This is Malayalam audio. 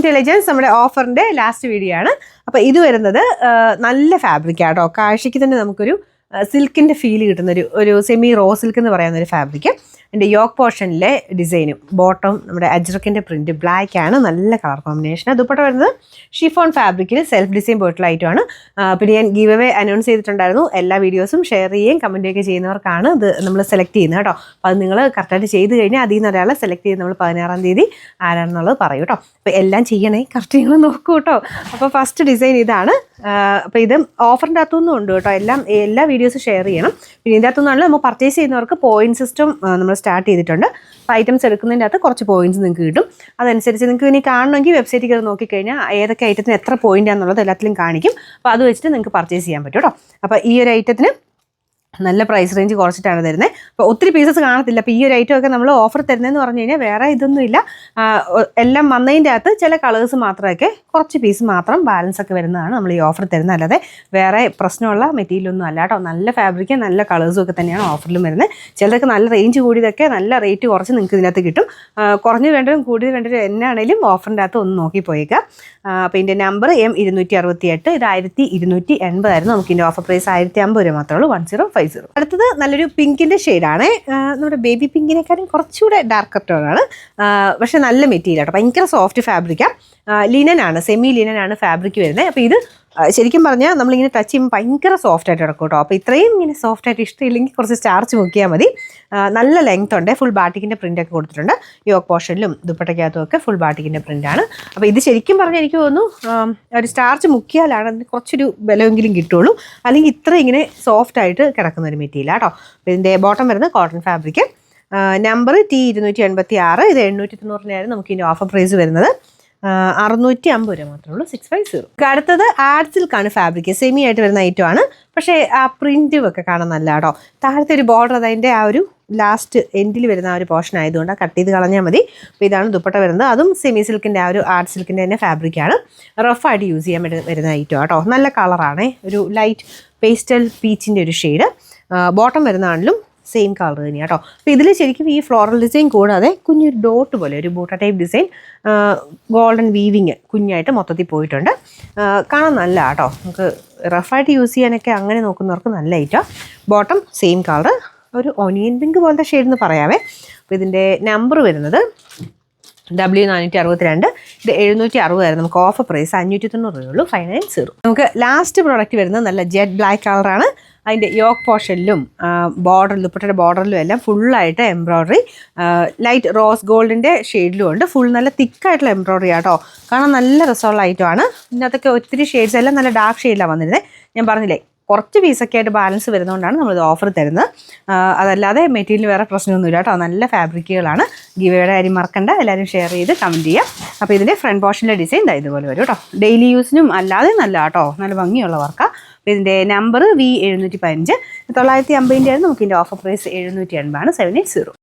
ഇന്റലിജൻസ് നമ്മുടെ ഓഫറിന്റെ ലാസ്റ്റ് വീഡിയോ ആണ്. അപ്പോൾ ഇത് വരുന്നത് നല്ല ഫാബ്രിക് ആട്ടോ. കാഴ്ചയ്ക്ക് തന്നെ നമുക്കൊരു സിൽക്കിന്റെ ഫീൽ കിട്ടുന്ന ഒരു സെമി റോ സിൽക്ക് എന്ന് പറയുന്ന ഒരു ഫാബ്രിക്. എൻ്റെ യോക്ക് പോർഷനിലെ ഡിസൈനും ബോട്ടം നമ്മുടെ അജ്രക്കിൻ്റെ പ്രിന്റ് ബ്ലാക്ക് ആണ്. നല്ല കളർ കോമ്പിനേഷൻ. ദുപ്പട്ട വരുന്നത് ഷിഫോൺ ഫാബ്രിക്കിൽ സെൽഫ് ഡിസൈൻ പോയിട്ടുള്ള ഐറ്റമാണ്. പിന്നെ ഞാൻ ഗീവ് അവേ അനൗൺസ് ചെയ്തിട്ടുണ്ടായിരുന്നു. എല്ലാ വീഡിയോസും ഷെയർ ചെയ്യുകയും കമൻറ്റൊക്കെ ചെയ്യുന്നവർക്കാണ് ഇത് നമ്മൾ സെലക്ട് ചെയ്യുന്നത് കേട്ടോ. അപ്പോൾ അത് നിങ്ങൾ കറക്റ്റായിട്ട് ചെയ്ത് കഴിഞ്ഞാൽ അതിൽ നിന്ന് ഒരാളെ സെലക്ട് ചെയ്ത് നമ്മൾ 16-ാം തീയതി ആരാണെന്നുള്ളത് പറയും കേട്ടോ. അപ്പോൾ എല്ലാം ചെയ്യണേ, കറക്റ്റ് നിങ്ങൾ നോക്കൂ കേട്ടോ. അപ്പോൾ ഫസ്റ്റ് ഡിസൈൻ ഇതാണ്. അപ്പോൾ ഇത് ഓഫറിൻ്റെ അകത്തുനിന്നും ഉണ്ട് കേട്ടോ. എല്ലാ വീഡിയോസും ഷെയർ ചെയ്യണം. പിന്നെ ഇതിൻ്റെ അകത്തുനിന്നാണല്ലോ നമ്മൾ പർച്ചേസ് ചെയ്യുന്നവർക്ക് പോയിന്റ് സിസ്റ്റം നമ്മൾ സ്റ്റാർട്ട് ചെയ്തിട്ടുണ്ട്. അപ്പോൾ ഐറ്റംസ് എടുക്കുന്നതിൻ്റെ അകത്ത് കുറച്ച് പോയിന്റ്സ് നിങ്ങൾക്ക് കിട്ടും. അതനുസരിച്ച് നിങ്ങൾക്ക് ഇനി കാണണമെങ്കിൽ വെബ്സൈറ്റിൽ കയറി നോക്കിക്കഴിഞ്ഞാൽ ഏതൊക്കെ ഐറ്റത്തിന് എത്ര പോയിന്റ് ആണെന്നുള്ളത് എല്ലാത്തിലും കാണിക്കും. അപ്പോൾ അത് വെച്ചിട്ട് നിങ്ങൾക്ക് പർച്ചേസ് ചെയ്യാൻ പറ്റും കേട്ടോ. അപ്പോൾ ഈ ഒരു ഐറ്റത്തിന് നല്ല പ്രൈസ് റേഞ്ച് കുറച്ചിട്ടാണ് തരുന്നത്. അപ്പോൾ ഒത്തിരി പീസസ് കാണത്തില്ല. അപ്പോൾ ഈ ഒരു ഐറ്റം ഒക്കെ നമ്മൾ ഓഫർ തരുന്നതെന്ന് പറഞ്ഞു കഴിഞ്ഞാൽ വേറെ ഇതൊന്നുമില്ല. എല്ലാം വന്നതിൻ്റെ അകത്ത് ചില കളേഴ്സ് മാത്രമൊക്കെ കുറച്ച് പീസ് മാത്രം ബാലൻസ് ഒക്കെ വരുന്നതാണ് നമ്മൾ ഈ ഓഫർ തരുന്നത്. അല്ലാതെ വേറെ പ്രശ്നമുള്ള മെറ്റീരിയലൊന്നും അല്ല കേട്ടോ. നല്ല ഫാബ്രിക്കും നല്ല കളേഴ്സും ഒക്കെ തന്നെയാണ് ഓഫറിലും വരുന്നത്. ചിലതൊക്കെ നല്ല റേഞ്ച് കൂടിയതൊക്കെ നല്ല റേറ്റ് കുറച്ച് നിങ്ങൾക്ക് ഇതിനകത്ത് കിട്ടും. കുറഞ്ഞ് വേണ്ടതും കൂടിയത് വേണ്ടതും എന്നാണേലും ഓഫറിൻ്റെ അകത്ത് ഒന്ന് നോക്കിപ്പോയേക്കാം. അപ്പോൾ ഇതിൻ്റെ നമ്പർ M268. ഇത് 1280 ആയിരുന്നു. നമുക്ക് ഇതിൻ്റെ ഓഫർ പ്രൈസ് 1050 രൂപ മാത്രമേ ഉള്ളൂ. 1050. അടുത്തത് നല്ലൊരു പിങ്കിൻ്റെ ഷെയ്ഡാണ്. നമ്മുടെ ബേബി പിങ്കിനെക്കാളും കുറച്ചുകൂടെ ഡാർക്കർ ടോണാണ്. പക്ഷെ നല്ല മെറ്റീരിയൽ ആട്ടോ. ഭയങ്കര സോഫ്റ്റ് ഫാബ്രിക്കാണ്. ലിനനാണ്, സെമി ലിനനാണ് ഫാബ്രിക് വരുന്നത്. അപ്പോൾ ഇത് ശരിക്കും പറഞ്ഞാൽ നമ്മളിങ്ങനെ ടച്ച് ചെയ്യുമ്പോൾ ഭയങ്കര സോഫ്റ്റ് ആയിട്ട് കിടക്കും കേട്ടോ. അപ്പോൾ ഇത്രയും ഇങ്ങനെ സോഫ്റ്റ് ആയിട്ട് ഇഷ്ടമില്ലെങ്കിൽ കുറച്ച് സ്റ്റാർച്ച് മുക്കിയാൽ മതി. നല്ല ലെങ്ത് ഉണ്ട്. ഫുൾ ബാട്ടിക്കിൻ്റെ പ്രിൻ്റൊക്കെ കൊടുത്തിട്ടുണ്ട്. യോക്ക് പോർഷനിലും ദുപ്പട്ടയ്ക്കകത്തും ഒക്കെ ഫുൾ ബാട്ടിക്കിൻ്റെ പ്രിൻ്റാണ്. അപ്പോൾ ഇത് ശരിക്കും പറഞ്ഞാൽ എനിക്ക് തോന്നുന്നു ഒരു സ്റ്റാർച്ച് മുക്കിയാലാണ് അതിന് കുറച്ചൊരു ബലമെങ്കിലും കിട്ടുള്ളൂ. അല്ലെങ്കിൽ ഇത്ര ഇങ്ങനെ സോഫ്റ്റ് ആയിട്ട് കിടക്കുന്ന ഒരു മെറ്റീരിയൽ കേട്ടോ. അപ്പോൾ ഇതിൻ്റെ ബോട്ടം വരുന്നത് കോട്ടൺ ഫാബ്രിക്. Number T286. ഇത് 890 നമുക്ക് ഇതിൻ്റെ ഓഫർ പ്രൈസ് വരുന്നത് 650 രൂപ മാത്രമേ ഉള്ളൂ. 650. അടുത്തത് ആഡ് സിൽക്കാണ് ഫാബ്രിക്. സെമി ആയിട്ട് വരുന്ന ഐറ്റം ആണ്. പക്ഷേ ആ പ്രിൻറ്റും ഒക്കെ കാണാൻ നല്ല കേട്ടോ. താഴത്തെ ഒരു ബോർഡർ അതിൻ്റെ ആ ഒരു ലാസ്റ്റ് എൻഡിൽ വരുന്ന ആ ഒരു പോർഷൻ ആയതുകൊണ്ട് കട്ട് ചെയ്ത് കളഞ്ഞാൽ മതി. അപ്പോൾ ഇതാണ് ദുപ്പട്ട വരുന്നത്. അതും സെമി സിൽക്കിൻ്റെ ആ ഒരു ആർട്ട് സിൽക്കിൻ്റെ തന്നെ ഫാബ്രിക്കാണ്. റഫായിട്ട് യൂസ് ചെയ്യാൻ വരുന്ന ഐറ്റം കേട്ടോ. നല്ല കളറാണ്. ഒരു ലൈറ്റ് പേസ്റ്റൽ പീച്ചിൻ്റെ ഒരു ഷെയ്ഡ്. ബോട്ടം വരുന്നതാണെങ്കിലും സെയിം കളർ തന്നെയാണ് കേട്ടോ. അപ്പോൾ ഇതിൽ ശരിക്കും ഈ ഫ്ലോറൽ ഡിസൈൻ കൂടാതെ കുഞ്ഞൊരു ഡോട്ട് പോലെ ഒരു ബൂട്ട ടൈപ്പ് ഡിസൈൻ ഗോൾഡൻ വീവിങ് കുഞ്ഞായിട്ട് മൊത്തത്തിൽ പോയിട്ടുണ്ട്. കാണാൻ നല്ല കേട്ടോ. നമുക്ക് റഫായിട്ട് യൂസ് ചെയ്യാനൊക്കെ അങ്ങനെ നോക്കുന്നവർക്ക് നല്ല ഐറ്റം. ബോട്ടം സെയിം കളർ, ഒരു ഓനിയൻ പിങ്ക് പോലത്തെ ഷെയ്ഡ് എന്ന് പറയാവേ. അപ്പോൾ ഇതിൻ്റെ നമ്പർ വരുന്നത് W462. ഇത് 760 ആയിരുന്നു. നമുക്ക് ഓഫർ പ്രൈസ് 590 രൂപയുള്ളൂ. 590. നമുക്ക് ലാസ്റ്റ് പ്രോഡക്റ്റ് വരുന്നത് നല്ല ജെറ്റ് ബ്ലാക്ക് കളറാണ്. അതിൻ്റെ യോക്ക് പോർഷനിലും ബോർഡറിലും ദുപ്പട്ടയുടെ ബോർഡറിലും എല്ലാം ഫുള്ളായിട്ട് എംബ്രോയ്ഡറി, ലൈറ്റ് റോസ് ഗോൾഡിൻ്റെ ഷെയ്ഡിലും ഉണ്ട്. ഫുൾ നല്ല തിക്കായിട്ടുള്ള എംബ്രോയ്ഡറി ആട്ടോ. കാണാൻ നല്ല രസമുള്ള ഐറ്റമാണ്. ഇതിനകത്തൊക്കെ ഒത്തിരി ഷെയ്ഡ്സ് എല്ലാം നല്ല ഡാർക്ക് ഷെയ്ഡിലാണ് വന്നിരുന്നത്. ഞാൻ പറഞ്ഞില്ലേ കുറച്ച് പീസൊക്കെ ആയിട്ട് ബാലൻസ് വരുന്നതുകൊണ്ടാണ് നമ്മളിത് ഓഫർ തരുന്നത്. അതല്ലാതെ മെറ്റീരിയൽ വേറെ പ്രശ്നമൊന്നുമില്ല കേട്ടോ. നല്ല ഫാബ്രിക്കുകളാണ്. ഗിവയുടെ കാര്യം മറക്കണ്ട. എല്ലാവരും ഷെയർ ചെയ്ത് കമൻറ്റ് ചെയ്യാം. അപ്പോൾ ഇതിൻ്റെ ഫ്രണ്ട് പോർഷനിലെ ഡിസൈൻ ഇതുപോലെ വരും കേട്ടോ. ഡെയിലി യൂസിനും അല്ലാതെ നല്ല കേട്ടോ. നല്ല ഭംഗിയുള്ള വർക്കാണ്. അപ്പോൾ ഇതിൻ്റെ നമ്പർ V715. 950 ആയിരുന്നു. നമുക്ക് ഇതിൻ്റെ ഓഫർ പ്രൈസ് 780 ആണ്. 780.